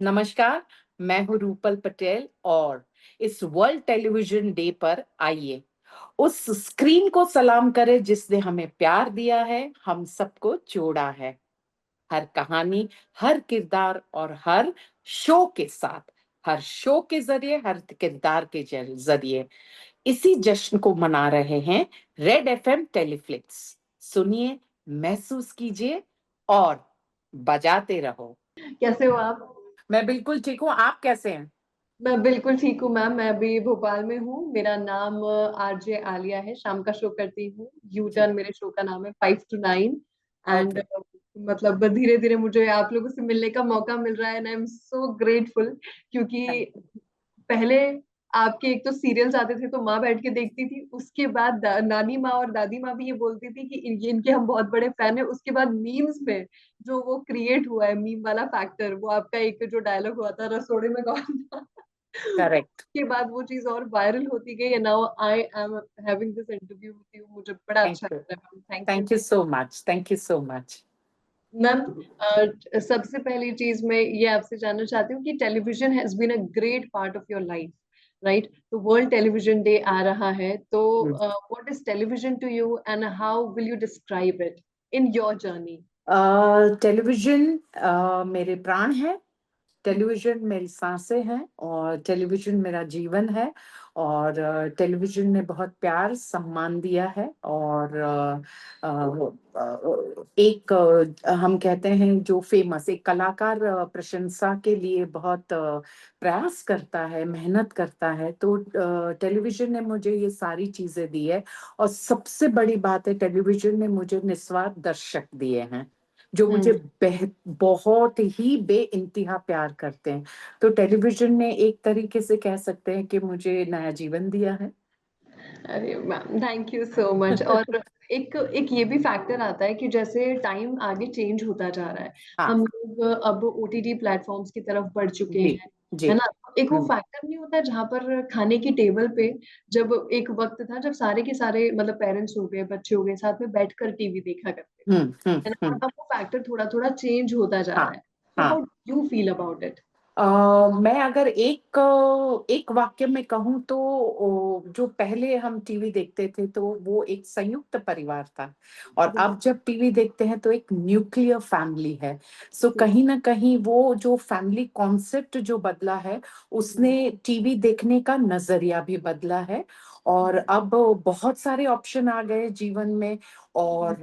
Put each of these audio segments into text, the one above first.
नमस्कार, मैं हूँ रूपल पटेल और इस वर्ल्ड टेलीविजन डे पर आइए उस स्क्रीन को सलाम करें जिसने हमें प्यार दिया है, हम सबको जोड़ा है। हर कहानी, हर किरदार और हर शो के साथ, हर शो के जरिए, हर किरदार के जरिए इसी जश्न को मना रहे हैं रेड एफएम टेलीफ्लिक्स। सुनिए, महसूस कीजिए और बजाते रहो। कैसे हो आप? मैं बिल्कुल ठीक हूँ, आप कैसे हैं? मैं बिल्कुल ठीक हूँ मैम। मैं अभी भोपाल में हूँ। मेरा नाम आरजे आलिया है। शाम का शो करती हूँ। यू जी। टर्न मेरे शो का नाम है 5 to 9। And okay. मतलब धीरे धीरे मुझे आप लोगों से मिलने का मौका मिल रहा है and I am so grateful. क्योंकि थैंक यू। पहले आपके एक तो सीरियल्स आते थे तो माँ बैठ के देखती थी। उसके बाद नानी माँ और दादी माँ भी ये बोलती थी कि इनके हम बहुत बड़े फैन है। उसके बाद मीम्स में जो वो क्रिएट हुआ है, मीम वाला फैक्टर, वो आपका एक जो डायलॉग हुआ था रसोड़े में कौन था करेक्ट। उसके बाद वो चीज और वायरल होती गई। Now I am having this interview with you. मुझे बड़ा थैंक अच्छा यू। लग रहा है। Thank you thank you so much. Thank you so much. Ma'am. सबसे पहली चीज मैं ये आपसे जानना चाहती हूँ कि television has been a great part of your life, right? तो वर्ल्ड टेलीविजन डे आ रहा है, तो what is television to you and how will you describe it in your journey? Television मेरे प्राण है। टेलीविजन मेरी सांसें हैं और टेलीविजन मेरा जीवन है। और टेलीविजन ने बहुत प्यार सम्मान दिया है और एक हम कहते हैं जो फेमस एक कलाकार प्रशंसा के लिए बहुत प्रयास करता है, मेहनत करता है, तो टेलीविजन ने मुझे ये सारी चीजें दी है। और सबसे बड़ी बात है, टेलीविजन ने मुझे निस्वार्थ दर्शक दिए हैं जो मुझे हम्म। बहुत ही बेइंतहा प्यार करते हैं। तो टेलीविजन ने एक तरीके से कह सकते हैं कि मुझे नया जीवन दिया है। अरे ma'am, thank you so much. और एक एक ये भी फैक्टर आता है कि जैसे टाइम आगे चेंज होता जा रहा है, हाँ। हम लोग अब ओटीटी प्लेटफॉर्म्स की तरफ बढ़ चुके जी। हैं, जी। है ना? एक वो हम्म। फैक्टर नहीं होता जहां पर खाने की टेबल पे, जब एक वक्त था जब सारे के सारे मतलब पेरेंट्स हो गए, बच्चे हो गए, साथ में बैठकर टीवी देखा करते थे, हम्म। हम्म। है ना? अब वो फैक्टर थोड़ा थोड़ा चेंज होता जा हाँ। रहा है। तो हाँ। How you feel about it? मैं अगर एक वाक्य में कहूँ तो जो पहले हम टीवी देखते थे तो वो एक संयुक्त परिवार था और अब जब टीवी देखते हैं तो एक न्यूक्लियर फैमिली है। सो कहीं ना कहीं वो जो फैमिली कॉन्सेप्ट जो बदला है उसने टीवी देखने का नजरिया भी बदला है। और अब बहुत सारे ऑप्शन आ गए जीवन में और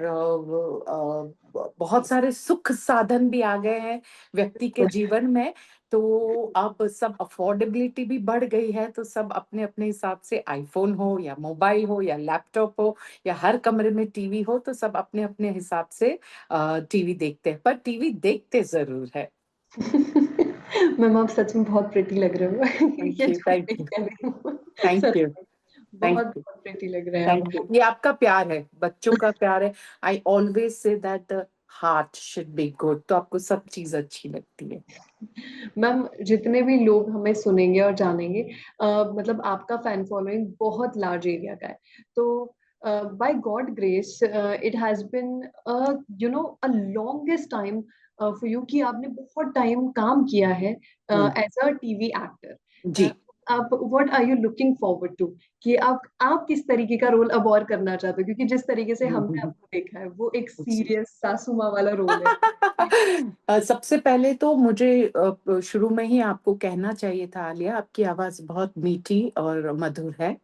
बहुत सारे सुख साधन भी आ गए हैं व्यक्ति के जीवन में। तो अब सब अफोर्डेबिलिटी भी बढ़ गई है, तो सब अपने अपने हिसाब से आईफोन हो या मोबाइल हो या लैपटॉप हो या हर कमरे में टीवी हो, तो सब अपने अपने हिसाब से टीवी देखते हैं, पर टीवी देखते जरूर है। मैम, आप सच में बहुत प्रिटी लग रहे हो। थैंक ये यू। झूठ थैंक नहीं यू। कह रही हूँ। Thank such you. में थैंक बहुत यू। बहुत प्रिटी लग रहे हैं आप। Thank you. ये आपका प्यार है, बच्चों का प्यार है। I always say that the heart should be good, तो आपको सब चीज अच्छी लगती है। मैम, जितने भी लोग हमें सुनेंगे और जानेंगे, मतलब आपका फैन फॉलोइंग बहुत लार्ज एरिया का है। तो by God grace it has been you know a longest time for you कि आपने बहुत टाइम काम किया है hmm. As a TV actor. जी। आप what are you looking forward to कि आप किस तरीके का रोल अब और करना चाहते हो? क्योंकि जिस तरीके से हमने हम्म। आपको देखा है वो एक जी। सीरियस सासू माँ वाला रोल है। सबसे पहले तो मुझे शुरू में ही आपको कहना चाहिए था आलिया, आपकी आवाज बहुत मीठी और मधुर है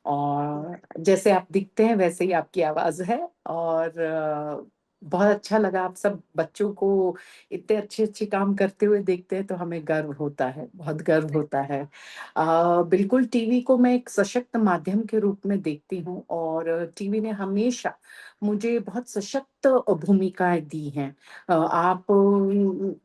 और जैसे आप दिखते हैं वैसे ही आपकी आवाज है। और बहुत अच्छा लगा, आप सब बच्चों को इतने अच्छे अच्छे काम करते हुए देखते हैं तो हमें गर्व होता है, बहुत गर्व होता है। बिल्कुल, टीवी को मैं एक सशक्त माध्यम के रूप में देखती हूँ और टीवी ने हमेशा मुझे बहुत सशक्त भूमिकाएं दी हैं।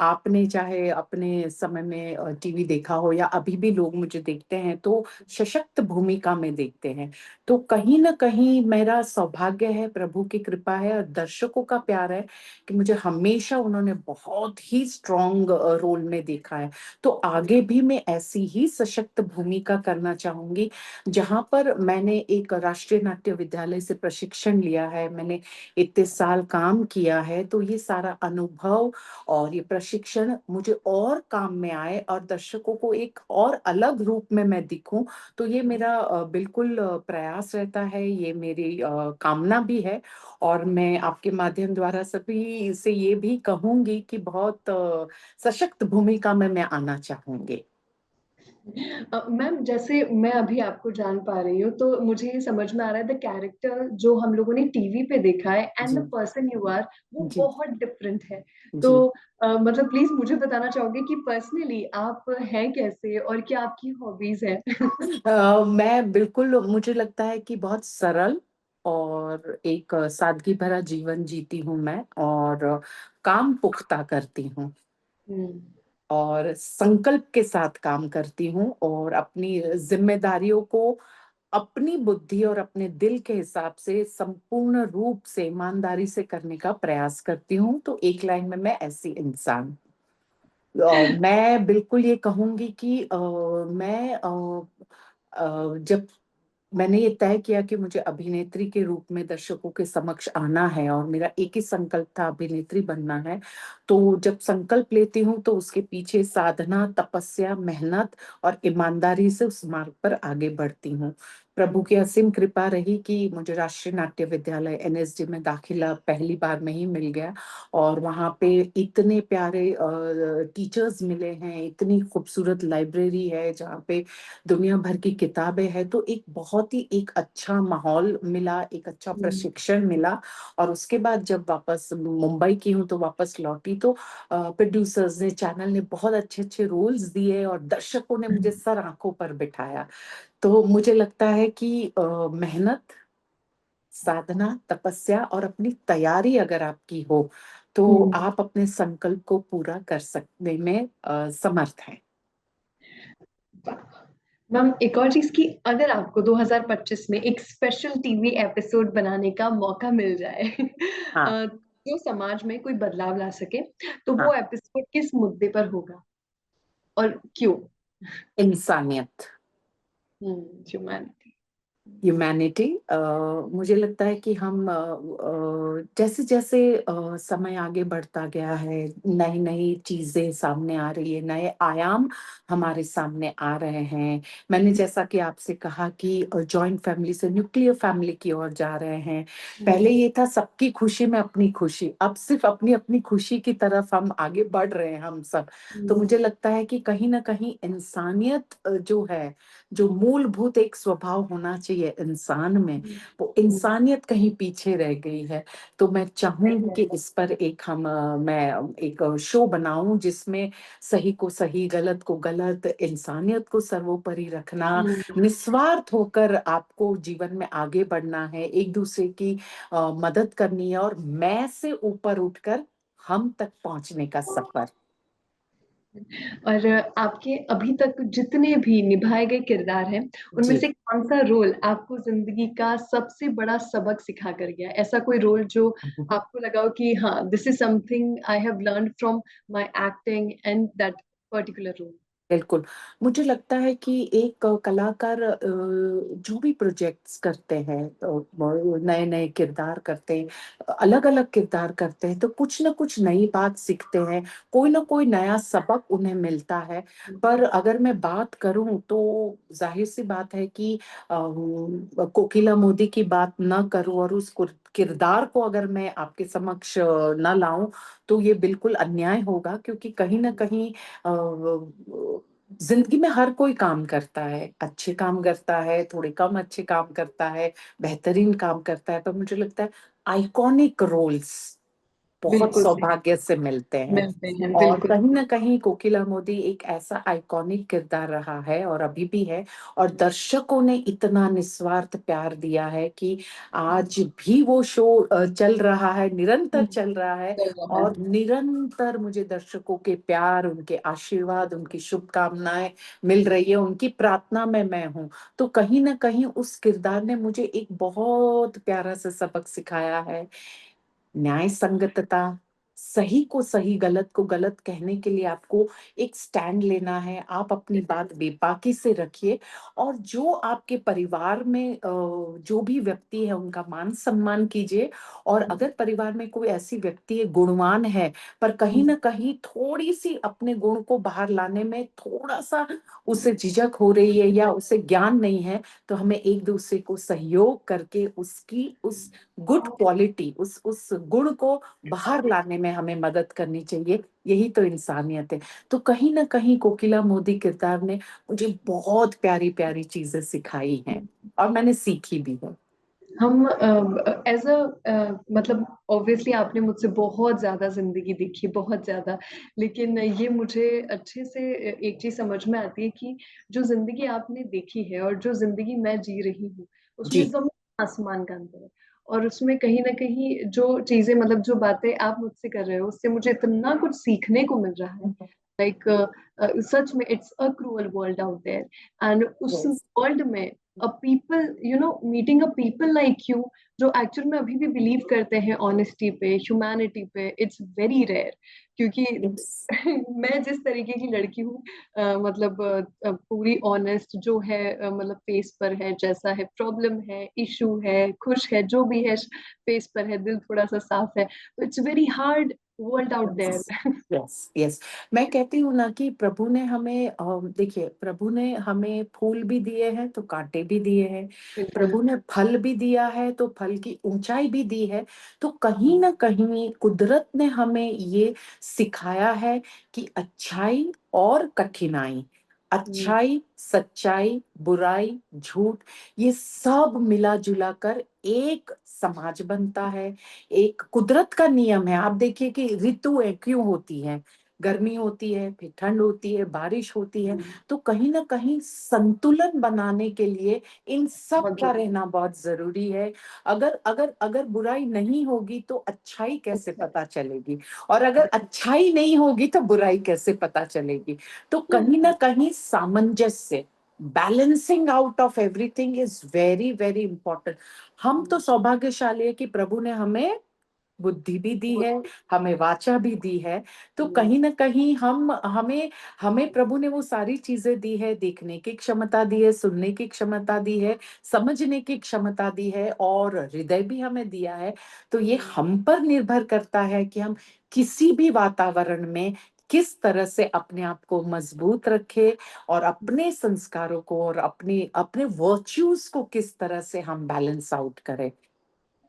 आपने चाहे अपने समय में टीवी देखा हो या अभी भी लोग मुझे देखते हैं तो सशक्त भूमिका में देखते हैं। तो कहीं ना कहीं मेरा सौभाग्य है, प्रभु की कृपा है और दर्शकों का प्यार है कि मुझे हमेशा उन्होंने बहुत ही स्ट्रॉन्ग रोल में देखा है। तो आगे भी मैं ऐसी ही सशक्त भूमिका करना चाहूंगी। जहां पर मैंने एक राष्ट्रीय नाट्य विद्यालय से प्रशिक्षण लिया है, मैंने इतने साल काम किया है, तो ये सारा अनुभव और ये प्रशिक्षण मुझे और काम में आए और दर्शकों को एक और अलग रूप में मैं दिखूं। तो ये मेरा बिल्कुल प्रयास रहता है, ये मेरी कामना भी है। और मैं आपके माध्यम द्वारा सभी से ये भी कहूंगी कि बहुत सशक्त भूमिका में मैं आना चाहूंगी। मैम, जैसे मैं अभी आपको जान पा रही हूँ तो मुझे ये समझ में आ रहा है द कैरेक्टर जो हम लोगों ने टीवी पे देखा है एंड जी। द पर्सन यू आर वो जी। बहुत डिफरेंट है। तो जी। मतलब प्लीज मुझे बताना चाहोगे कि पर्सनली आप हैं कैसे और क्या आपकी हॉबीज हैं? मैं बिल्कुल, मुझे लगता है कि बहुत सरल और एक सादगी भरा जीवन जीती हूँ मैं, और काम पुख्ता करती हूँ हम्म। और संकल्प के साथ काम करती हूँ, और अपनी जिम्मेदारियों को अपनी बुद्धि और अपने दिल के हिसाब से संपूर्ण रूप से ईमानदारी से करने का प्रयास करती हूँ। तो एक लाइन में मैं ऐसी इंसान मैं बिल्कुल ये कहूंगी कि मैं जब मैंने ये तय किया कि मुझे अभिनेत्री के रूप में दर्शकों के समक्ष आना है और मेरा एक ही संकल्प था, अभिनेत्री बनना है, तो जब संकल्प लेती हूँ तो उसके पीछे साधना, तपस्या, मेहनत और ईमानदारी से उस मार्ग पर आगे बढ़ती हूँ। प्रभु की असीम कृपा रही कि मुझे राष्ट्रीय नाट्य विद्यालय एनएसडी में दाखिला पहली बार में ही मिल गया, और वहाँ पे इतने प्यारे टीचर्स मिले हैं, इतनी खूबसूरत लाइब्रेरी है जहाँ पे दुनिया भर की किताबें हैं। तो एक बहुत ही एक अच्छा माहौल मिला, एक अच्छा हम्म। प्रशिक्षण मिला। और उसके बाद जब वापस मुंबई की हूँ तो वापस लौटी, तो प्रोड्यूसर्स ने, चैनल ने बहुत अच्छे अच्छे रोल्स दिए और दर्शकों ने मुझे सर आंखों पर बिठाया। तो मुझे लगता है कि मेहनत, साधना, तपस्या और अपनी तैयारी अगर आपकी हो तो हम्म। आप अपने संकल्प को पूरा कर सकने में समर्थ हैं। मैम, एक और चीज की, अगर आपको 2025 में एक स्पेशल टीवी एपिसोड बनाने का मौका मिल जाए हाँ। जो समाज में कोई बदलाव ला सके, तो वो हाँ। एपिसोड किस मुद्दे पर होगा और क्यों? इंसानियत, ह्यूमैनिटी। ह्यूमैनिटी। मुझे लगता है कि हम जैसे जैसे समय आगे बढ़ता गया है, नई नई चीजें सामने आ रही है, नए आयाम हमारे सामने आ रहे हैं। मैंने जैसा कि आपसे कहा कि जॉइंट फैमिली से न्यूक्लियर फैमिली की ओर जा रहे हैं। पहले ये था सबकी खुशी में अपनी खुशी, अब सिर्फ अपनी अपनी खुशी की तरफ हम आगे बढ़ रहे हैं हम सब। तो मुझे लगता है कि कहीं ना कहीं इंसानियत जो है, जो मूलभूत एक स्वभाव होना चाहिए इंसान में, वो इंसानियत कहीं पीछे रह गई है। तो मैं चाहूंगी कि इस पर एक मैं एक शो बनाऊं जिसमें सही को सही, गलत को गलत, इंसानियत को सर्वोपरि रखना, निस्वार्थ होकर आपको जीवन में आगे बढ़ना है, एक दूसरे की मदद करनी है, और मैं से ऊपर उठकर हम तक पहुंचने का सफर। और आपके अभी तक जितने भी निभाए गए किरदार हैं, उनमें जी। से कौन सा रोल आपको जिंदगी का सबसे बड़ा सबक सिखा कर गया? ऐसा कोई रोल जो आपको लगा हो कि हाँ, this is something I have learn from my acting and that particular role. बिल्कुल। मुझे लगता है कि एक कलाकार जो भी प्रोजेक्ट्स करते हैं, नए नए किरदार करते हैं, अलग अलग किरदार करते हैं, तो कुछ ना कुछ नई बात सीखते हैं, कोई ना कोई नया सबक उन्हें मिलता है। पर अगर मैं बात करूं तो जाहिर सी बात है कि कोकिला मोदी की बात ना करूं और उस किरदार को अगर मैं आपके समक्ष ना लाऊं तो ये बिल्कुल अन्याय होगा, क्योंकि कहीं ना कहीं जिंदगी में हर कोई काम करता है, अच्छे काम करता है, थोड़े कम अच्छे काम करता है, बेहतरीन काम करता है, पर मुझे लगता है आइकॉनिक रोल्स बहुत बिल्कुल सही। सौभाग्य से मिलते हैं। मिलते हैं, और बिल्कुल। कहीं ना कहीं कोकिला मोदी एक ऐसा आइकॉनिक किरदार रहा है और अभी भी है, और दर्शकों ने इतना निस्वार्थ प्यार दिया है कि आज भी वो शो चल रहा है, निरंतर चल रहा है। चल रहा है। और निरंतर मुझे दर्शकों के प्यार, उनके आशीर्वाद, उनकी शुभकामनाएं मिल रही है, उनकी प्रार्थना में मैं हूँ। तो कहीं ना कहीं उस किरदार ने मुझे एक बहुत प्यारा सा सबक सिखाया है, न्याय संगतता, सही को सही, गलत को गलत कहने के लिए आपको एक स्टैंड लेना है। आप अपनी बात बेबाकी से रखिए, और जो आपके परिवार में जो भी व्यक्ति है उनका मान सम्मान कीजिए। और अगर परिवार में कोई ऐसी व्यक्ति है गुणवान है, पर कहीं ना कहीं थोड़ी सी अपने गुण को बाहर लाने में थोड़ा सा उसे झिझक हो रही है या उसे ज्ञान नहीं है, तो हमें एक दूसरे को सहयोग करके उसकी उस गुड क्वालिटी, उस गुण को बाहर लाने में हमें मदद करनी चाहिए। यही तो इंसानियत है। तो कहीं ना कहीं कोकिला मोदी किरदार ने मुझे बहुत प्यारी प्यारी चीजें सिखाई हैं, और मैंने सीखी भी है। हम एज अ मतलब ऑब्वियसली आपने मुझसे बहुत ज्यादा जिंदगी देखी, बहुत ज्यादा, लेकिन ये मुझे अच्छे से एक चीज समझ में आती है कि जो जिंदगी आपने देखी है और जो जिंदगी मैं जी रही हूँ, उसमें जी। जमीन आसमान का अंतर है। और उसमें कहीं ना कहीं जो चीजें, मतलब जो बातें आप मुझसे कर रहे हो, उससे मुझे इतना कुछ सीखने को मिल रहा है। लाइक सच में it's a cruel world out there, and उस यस। वर्ल्ड में a people, you know, meeting a people like you, जो एक्चुअल में अभी भी बिलीव करते हैं ऑनेस्टी पे, ह्यूमैनिटी पे, इट्स वेरी रेयर। क्योंकि यस। मैं जिस तरीके की लड़की हूँ, मतलब पूरी ऑनेस्ट जो है, मतलब फेस पर है, जैसा है, प्रॉब्लम है, इशू है, खुश है, जो भी है फेस पर है, दिल थोड़ा सा साफ है, तो it's very hard world out yes. There. Yes. Yes. मैं कहती हूँ ना कि प्रभु ने हमें देखिए, प्रभु ने हमें फूल भी दिए हैं तो कांटे भी दिए हैं। बिल्कुल। प्रभु ने फल भी दिया है तो फल की ऊंचाई भी दी है। तो कहीं ना कहीं कुदरत ने हमें ये सिखाया है कि अच्छाई और कठिनाई, हम्म। अच्छाई, सच्चाई, बुराई, झूठ, ये सब मिला जुला कर एक समाज बनता है। एक कुदरत का नियम है। आप देखिए कि ऋतु क्यों होती है, गर्मी होती है, फिर ठंड होती है, बारिश होती है। तो कहीं ना कहीं संतुलन बनाने के लिए इन सब बहुत का जरूरी। रहना बहुत जरूरी है। अगर अगर अगर बुराई नहीं होगी तो अच्छाई कैसे अच्छा। पता चलेगी, और अगर अच्छाई नहीं होगी तो बुराई कैसे पता चलेगी। तो कहीं ना कहीं सामंजस्य, balancing out of everything is very very important. हम तो सौभाग्यशाली है कि प्रभु ने हमें बुद्धि भी दी है, हमें वाचा भी दी है। तो कहीं ना कहीं हम हमें हमें प्रभु ने वो सारी चीजें दी है, देखने की क्षमता दी है, सुनने की क्षमता दी है, समझने की क्षमता दी है, और हृदय भी हमें दिया है। तो ये हम पर निर्भर करता है कि हम किसी भी वातावरण में किस तरह से अपने आप को मजबूत रखें, और अपने संस्कारों को और अपने अपने वर्च्यूज को किस तरह से हम बैलेंस आउट करें।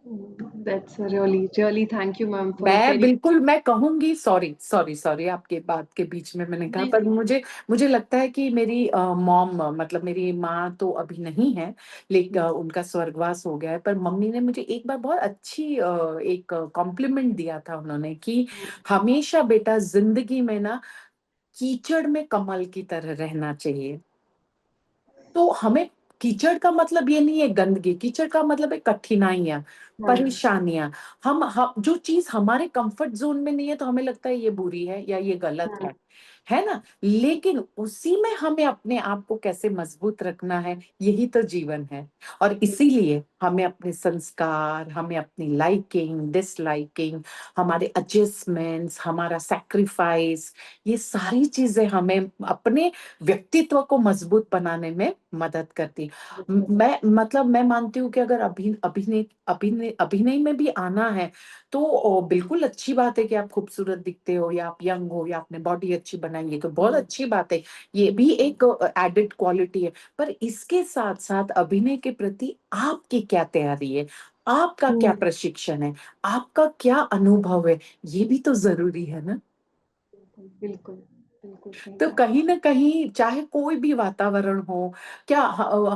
That's really really, thank you ma'am for मैं टेलिंग। बिल्कुल, मैं कहूंगी, सॉरी सॉरी सॉरी, आपके बात के बीच में मैंने कहा, जी पर जी। मुझे मुझे लगता है कि मेरी मॉम, मतलब मेरी माँ तो अभी नहीं है, लेकिन उनका स्वर्गवास हो गया है। पर मम्मी ने मुझे एक बार बहुत अच्छी एक कॉम्प्लीमेंट दिया था उन्होंने, कि हमेशा बेटा जिंदगी में ना कीचड़ में कमल की तरह रहना चाहिए। तो हमें, कीचड़ का मतलब ये नहीं है गंदगी, कीचड़ का मतलब है कठिनाइयां, हाँ। परेशानियां। हम जो चीज हमारे कंफर्ट जोन में नहीं है तो हमें लगता है ये बुरी है या ये गलत है ना। लेकिन उसी में हमें अपने आप को कैसे मजबूत रखना है, यही तो जीवन है। और इसीलिए हमें अपने संस्कार, हमें अपनी लाइकिंग डिसलाइकिंग, हमारे एडजस्टमेंट्स, हमारा सैक्रिफाइस, ये सारी चीजें हमें अपने व्यक्तित्व को मजबूत बनाने में मदद करती। मैं मतलब मैं मानती हूँ कि अगर अभिनय अभिनय अभिनय में भी आना है तो बिल्कुल अच्छी बात है कि आप खूबसूरत दिखते हो, या आप यंग हो, या आपने बॉडी अच्छी बनाई है, तो बहुत अच्छी बात है। ये भी एक एडेड क्वालिटी है। पर इसके साथ साथ अभिनय के प्रति आपकी क्या तैयारी है, आपका क्या प्रशिक्षण है, आपका क्या अनुभव है, ये भी तो जरूरी है ना। बिल्कुल बिल्कुल सही तो कहा। कहीं ना कहीं चाहे कोई भी वातावरण हो, क्या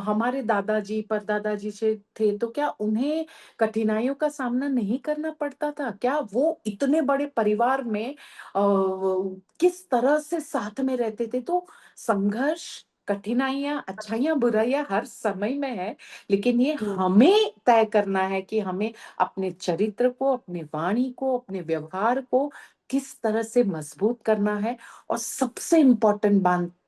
हमारे दादाजी परदादाजी से थे तो क्या उन्हें कठिनाइयों का सामना नहीं करना पड़ता था? क्या वो इतने बड़े परिवार में किस तरह से साथ में रहते थे? तो संघर्ष, कठिनाइयां, अच्छाइयां, बुराइयां हर समय में है। लेकिन ये हमें तय करना है कि हमें अपने चरित्र को, अपने वाणी को, अपने व्यवहार को किस तरह से मजबूत करना है। और सबसे इम्पोर्टेंट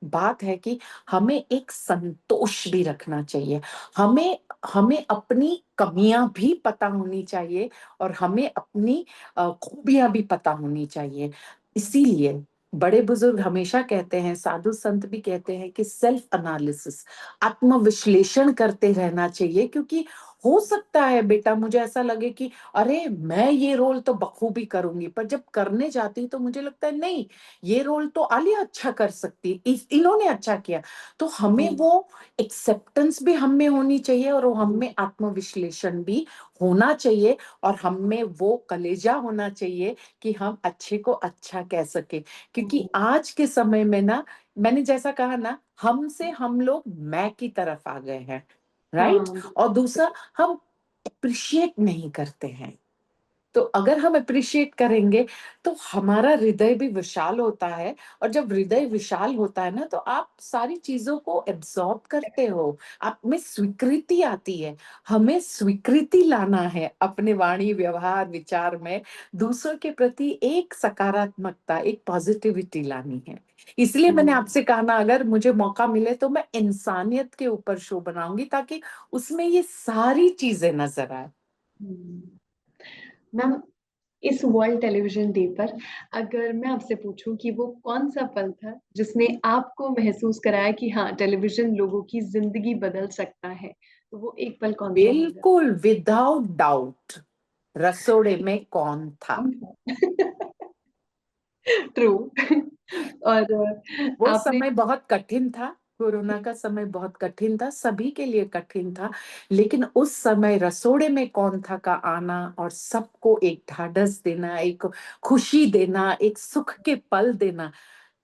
बात है कि हमें एक संतोष भी रखना चाहिए। हमें हमें अपनी कमियां भी पता होनी चाहिए और हमें अपनी खूबियां भी पता होनी चाहिए। इसीलिए बड़े बुजुर्ग हमेशा कहते हैं, साधु संत भी कहते हैं कि सेल्फ एनालिसिस, आत्मविश्लेषण करते रहना चाहिए। क्योंकि हो सकता है बेटा मुझे ऐसा लगे कि अरे मैं ये रोल तो बखूबी करूंगी, पर जब करने जाती हूँ तो मुझे लगता है नहीं, ये रोल तो आलिया अच्छा कर सकती है, इन्होंने अच्छा किया। तो हमें हम्म, वो एक्सेप्टेंस भी हम में होनी चाहिए और वो हम हम्म, में आत्मविश्लेषण भी होना चाहिए, और हम में वो कलेजा होना चाहिए कि हम अच्छे को अच्छा कह सके। क्योंकि हम्म, आज के समय में ना, मैंने जैसा कहा ना, हमसे हम लोग मैं की तरफ आ गए हैं, राइट। हाँ, और दूसरा, हम अप्रिशिएट नहीं करते हैं। तो अगर हम अप्रिशिएट करेंगे तो हमारा हृदय भी विशाल होता है, और जब हृदय विशाल होता है ना, तो आप सारी चीजों को एब्जॉर्ब करते हो, आप में स्वीकृति आती है। हमें स्वीकृति लाना है अपने वाणी व्यवहार विचार में, दूसरों के प्रति एक सकारात्मकता, एक पॉजिटिविटी लानी है। इसलिए मैंने हम्म, आपसे कहा ना, अगर मुझे मौका मिले तो मैं इंसानियत के ऊपर शो बनाऊंगी, ताकि उसमें ये सारी चीजें नजर आए। हम्म। मैम, इस वर्ल्ड टेलीविजन डे पर अगर मैं आपसे पूछूं कि वो कौन सा पल था जिसने आपको महसूस कराया कि हाँ, टेलीविजन लोगों की जिंदगी बदल सकता है, तो वो एक पल कौन सा होगा? बिल्कुल विदाउट डाउट, रसोड़े में कौन था। कौन था? ट्रू। और वो आपने। समय बहुत कठिन था, कोरोना का समय बहुत कठिन था, सभी के लिए कठिन था। लेकिन उस समय रसोड़े में कौन था का आना और सबको एक ढाढ़स देना, एक खुशी देना, एक सुख के पल देना,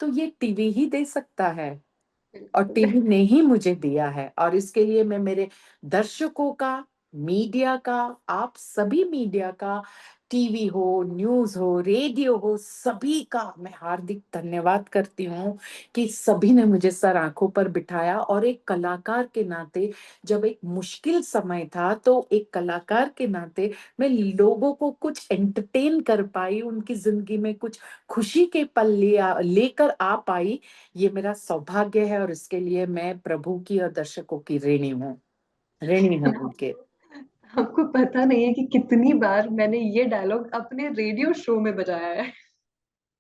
तो ये टीवी ही दे सकता है। और बिल्कुल। टीवी ने ही मुझे दिया है, और इसके लिए मैं मेरे दर्शकों का, मीडिया का, आप सभी मीडिया का, टीवी हो, न्यूज़ हो, रेडियो हो, सभी का मैं हार्दिक धन्यवाद करती हूँ कि सभी ने मुझे सर आंखों पर बिठाया। और एक कलाकार के नाते, जब एक मुश्किल समय था, तो एक कलाकार के नाते मैं लोगों को कुछ एंटरटेन कर पाई, उनकी जिंदगी में कुछ खुशी के पल लेकर आ पाई। ये मेरा सौभाग्य है, और इसके लिए मैं प्रभु की और दर्शकों की ऋणी हूँ उनके। आपको आपको पता नहीं है कि कितनी बार मैंने ये डायलॉग अपने रेडियो शो में बजाया है।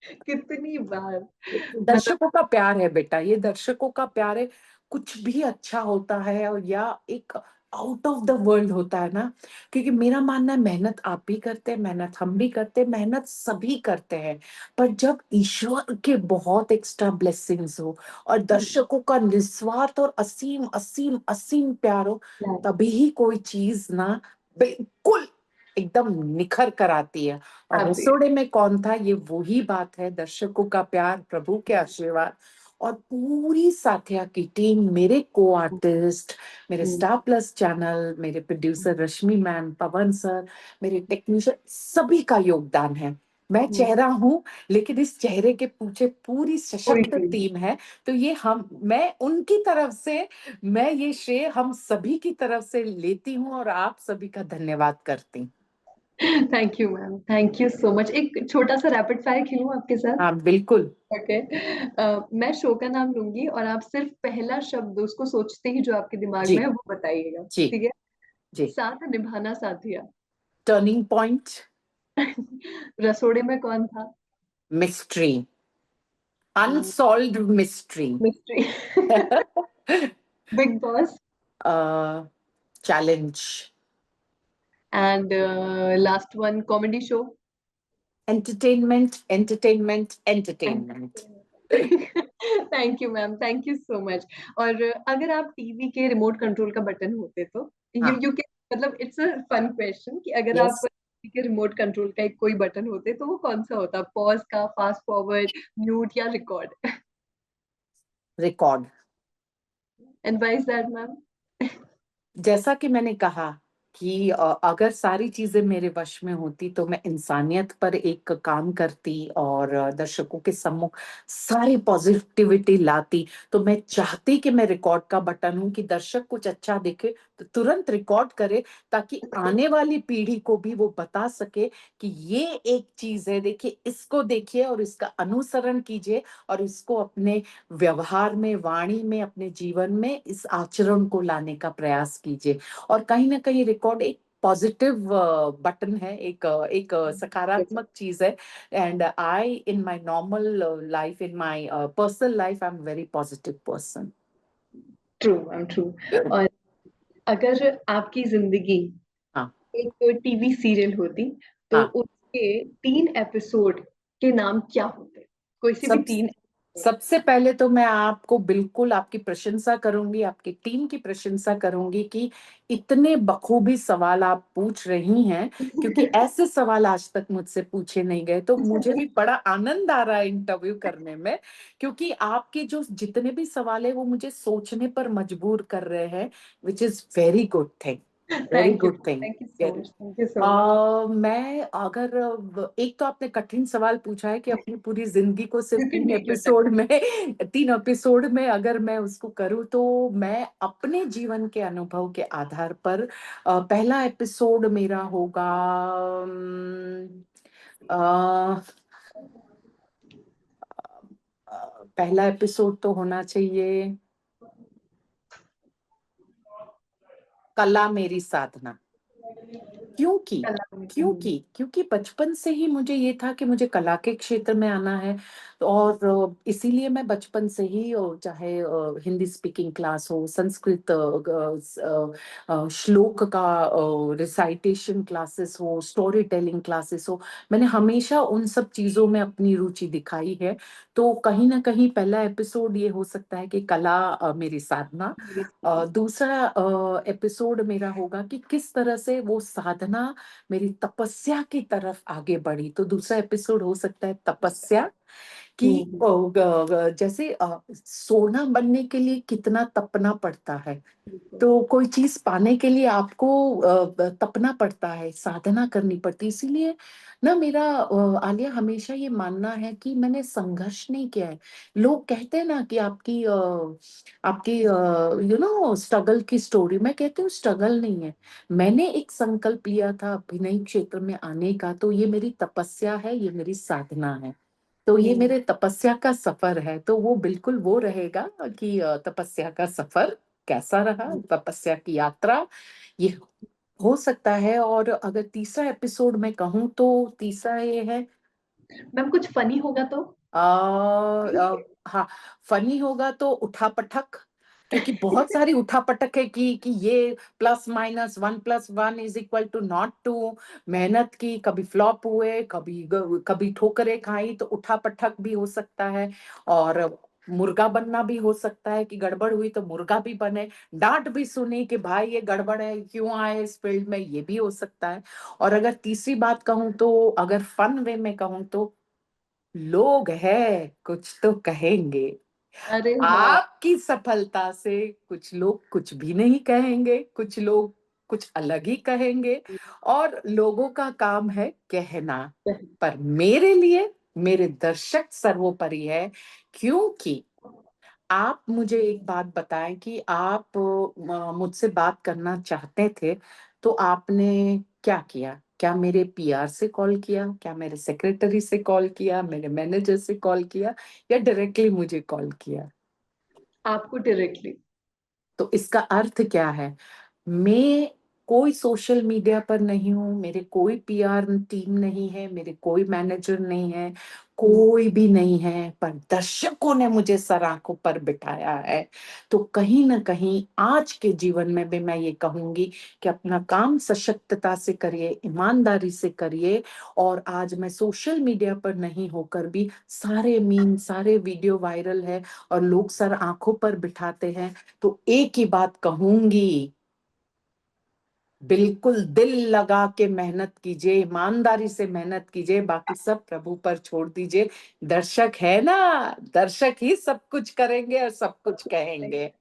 कितनी बार। मतलब। दर्शकों का प्यार है बेटा, ये दर्शकों का प्यार है। कुछ भी अच्छा होता है और या एक आउट ऑफ द वर्ल्ड होता है ना, क्योंकि मेरा मानना है मेहनत आप भी करते हैं, मेहनत हम भी करते हैं, मेहनत सभी करते हैं। पर जब ईश्वर के बहुत एक्स्ट्रा ब्लेसिंग्स हो और दर्शकों का निस्वार्थ और असीम असीम असीम प्यार हो, तभी ही कोई चीज ना बिल्कुल एकदम निखर कर आती है। और आते हैं। रसोड़े में कौन था, ये वही बात है, दर्शकों का प्यार, प्रभु के आशीर्वाद, और पूरी साथिया की टीम, मेरे को आर्टिस्ट, मेरे हम्म, स्टार प्लस चैनल, मेरे प्रोड्यूसर रश्मि मैम, पवन सर, मेरे टेक्नीशियन, सभी का योगदान है। मैं हम्म, चेहरा हूं, लेकिन इस चेहरे के पीछे पूरी पूरी सशक्त टीम। टीम है। तो ये हम, मैं उनकी तरफ से, मैं ये श्रेय हम सभी की तरफ से लेती हूँ और आप सभी का धन्यवाद करती हूँ। Thank you ma'am, thank you so much. एक छोटा सा रैपिड फायर खेलूं आपके साथ? हाँ बिल्कुल। ओके। मैं शो का नाम लूंगी और आप सिर्फ पहला शब्द उसको सोचते ही जो आपके दिमाग जी में है वो बताइएगा, जी ठीक है? जी। साथ निभाना साथिया। Turning point. रसोड़े में कौन था? Mystery, unsolved mystery. Mystery. Big boss. Challenge. And last one, comedy show. Entertainment entertainment entertainment. Thank you ma'am, thank you so much. और अगर आप टीवी के रिमोट कंट्रोल का बटन होते तो हाँ। यू कैन, मतलब इट्स अ फन क्वेश्चन कि अगर आप यस। टीवी के रिमोट कंट्रोल का एक कोई बटन होते तो वो कौन सा होता? पॉज का, फास्ट फॉरवर्ड, म्यूट या record? Record. And why is that ma'am? जैसा कि मैंने कहा कि अगर सारी चीजें मेरे वश में होती तो मैं इंसानियत पर एक काम करती, और दर्शकों के सम्मुख सारी पॉजिटिविटी लाती। तो मैं चाहती कि मैं रिकॉर्ड का बटन हूं, कि दर्शक कुछ अच्छा दिखे तुरंत रिकॉर्ड करे, ताकि आने वाली पीढ़ी को भी वो बता सके कि ये एक चीज है, देखिए इसको देखिए और इसका अनुसरण कीजिए, और इसको अपने व्यवहार में, वाणी में, अपने जीवन में इस आचरण को लाने का प्रयास कीजिए। और कहीं ना कहीं रिकॉर्ड एक पॉजिटिव बटन है, एक सकारात्मक चीज है। And I in my normal life, in my personal life, I am very positive person. True, I am true. और अगर आपकी जिंदगी हाँ। एक टीवी सीरियल होती, तो हाँ। उसके 3 एपिसोड के नाम क्या होते? कोई से भी सब 3 एपिसोड। सबसे पहले तो मैं आपको बिल्कुल आपकी प्रशंसा करूंगी, आपकी टीम की प्रशंसा करूंगी कि इतने बखूबी सवाल आप पूछ रही हैं, क्योंकि ऐसे सवाल आज तक मुझसे पूछे नहीं गए। तो मुझे भी बड़ा आनंद आ रहा है इंटरव्यू करने में, क्योंकि आपके जो जितने भी सवाल है वो मुझे सोचने पर मजबूर कर रहे हैं, which is very good thing, very thank you, good thing. Thank you so much, thank you so much. मैं अगर एक तो आपने कठिन सवाल पूछा है कि अपनी पूरी जिंदगी को सिर्फ you can take your time. 3 episode में अगर मैं उसको करूँ, तो मैं अपने जीवन के अनुभव के आधार पर पहला एपिसोड मेरा होगा, अ, पहला एपिसोड तो होना चाहिए कला मेरी साधना। क्योंकि क्योंकि बचपन से ही मुझे ये था कि मुझे कला के क्षेत्र में आना है। और इसीलिए मैं बचपन से ही, चाहे हिंदी स्पीकिंग क्लास हो, संस्कृत श्लोक का रिसाइटेशन क्लासेस हो, स्टोरी टेलिंग क्लासेस हो, मैंने हमेशा उन सब चीजों में अपनी रुचि दिखाई है। तो कहीं ना कहीं पहला एपिसोड ये हो सकता है कि कला मेरी साधना। दूसरा एपिसोड मेरा होगा कि किस तरह से वो साधना मेरी तपस्या की तरफ आगे बढ़ी। तो दूसरा एपिसोड हो सकता है तपस्या, कि जैसे सोना बनने के लिए कितना तपना पड़ता है, तो कोई चीज पाने के लिए आपको तपना पड़ता है, साधना करनी पड़ती है। इसीलिए ना मेरा आलिया हमेशा ये मानना है कि मैंने संघर्ष नहीं किया है। लोग कहते हैं ना कि आपकी स्ट्रगल की स्टोरी, मैं कहती हूँ स्ट्रगल नहीं है। मैंने एक संकल्प लिया था अभिनय क्षेत्र में आने का, तो ये मेरी तपस्या है, ये मेरी साधना है। तो ये मेरे तपस्या का सफर है, तो वो बिल्कुल वो रहेगा कि तपस्या का सफर कैसा रहा, तपस्या की यात्रा, ये हो सकता है। और अगर तीसरा एपिसोड मैं कहूँ, तो तीसरा ये है, मैम कुछ फनी होगा तो? हाँ, फनी होगा तो उठापटक, क्योंकि बहुत सारी उठापटक है कि ये +-1 + 1 = मेहनत की, कभी फ्लॉप हुए, कभी ठोकरें खाई, तो उठापटक भी हो सकता है। और मुर्गा बनना भी हो सकता है कि गड़बड़ हुई तो मुर्गा भी बने, डांट भी सुनी कि भाई ये गड़बड़ है, क्यों आए इस फील्ड में, ये भी हो सकता है। और अगर तीसरी बात कहूँ, तो अगर फन वे में कहूँ, तो लोग है कुछ तो कहेंगे, अरे हाँ। आपकी सफलता से कुछ लोग कुछ भी नहीं कहेंगे, कुछ लोग कुछ अलग ही कहेंगे, और लोगों का काम है कहना। पर मेरे लिए मेरे दर्शक सर्वोपरि है, क्योंकि आप मुझे एक बात बताएं कि आप मुझसे बात करना चाहते थे, तो आपने क्या किया? क्या मेरे पीआर से कॉल किया, क्या मेरे सेक्रेटरी से कॉल किया, मेरे मैनेजर से कॉल किया, या डायरेक्टली मुझे कॉल किया? आपको डायरेक्टली। तो इसका अर्थ क्या है? मैं कोई सोशल मीडिया पर नहीं हूँ, मेरे कोई पीआर टीम नहीं है, मेरे कोई मैनेजर नहीं है, कोई भी नहीं है, पर दर्शकों ने मुझे सर आंखों पर बिठाया है। तो कहीं ना कहीं आज के जीवन में भी मैं ये कहूंगी कि अपना काम सशक्तता से करिए, ईमानदारी से करिए। और आज मैं सोशल मीडिया पर नहीं होकर भी सारे मीम, सारे वीडियो वायरल है, और लोग सर आंखों पर बिठाते हैं। तो एक ही बात कहूंगी, बिल्कुल दिल लगा के मेहनत कीजिए, ईमानदारी से मेहनत कीजिए, बाकी सब प्रभु पर छोड़ दीजिए। दर्शक है ना, दर्शक ही सब कुछ करेंगे और सब कुछ कहेंगे।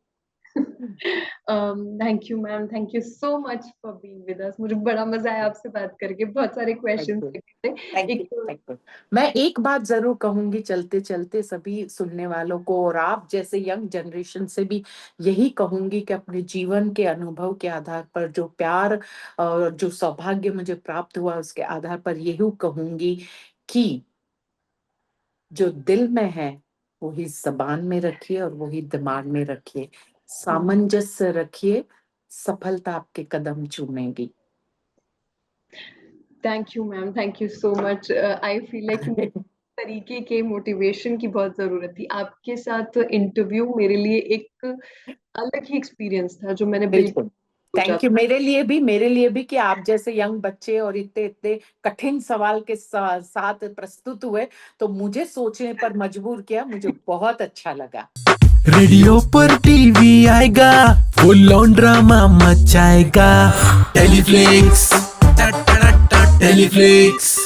Thank you ma'am, thank you so much for being with us. मुझे बड़ा मजा आया आपसे बात करके, बहुत सारे थैंक क्वेश्चंस यू। थे। थैंक यू, एक तो थैंक यू। मैं एक बात जरूर कहूंगी चलते चलते सभी सुनने वालों को, और आप जैसे यंग जनरेशन से भी यही कहूंगी कि अपने जीवन के अनुभव के आधार पर जो प्यार और जो सौभाग्य मुझे प्राप्त हुआ उसके आधार पर यही कहूंगी कि जो दिल में है वही जबान में रखिए और वही दिमाग में रखिए, सामंजस्य रखिए, सफलता आपके कदम चूमेगी। Thank you ma'am, thank you so much. I feel like तरीके के मोटिवेशन की बहुत जरूरत थी। आपके साथ इंटरव्यू मेरे लिए एक अलग ही एक्सपीरियंस था, जो मैंने बिल्कुल। बिल्कुल सोचा थैंक यू। था। मेरे लिए भी कि आप जैसे यंग बच्चे और इतने इतने कठिन सवाल के साथ प्रस्तुत हुए, तो मुझे सोचने पर मजबूर किया, मुझे बहुत अच्छा लगा। रेडियो पर टीवी आएगा, फुल ऑन ड्रामा मचाएगा, टेलीफ्लिक्स टेलीफ्लिक्स।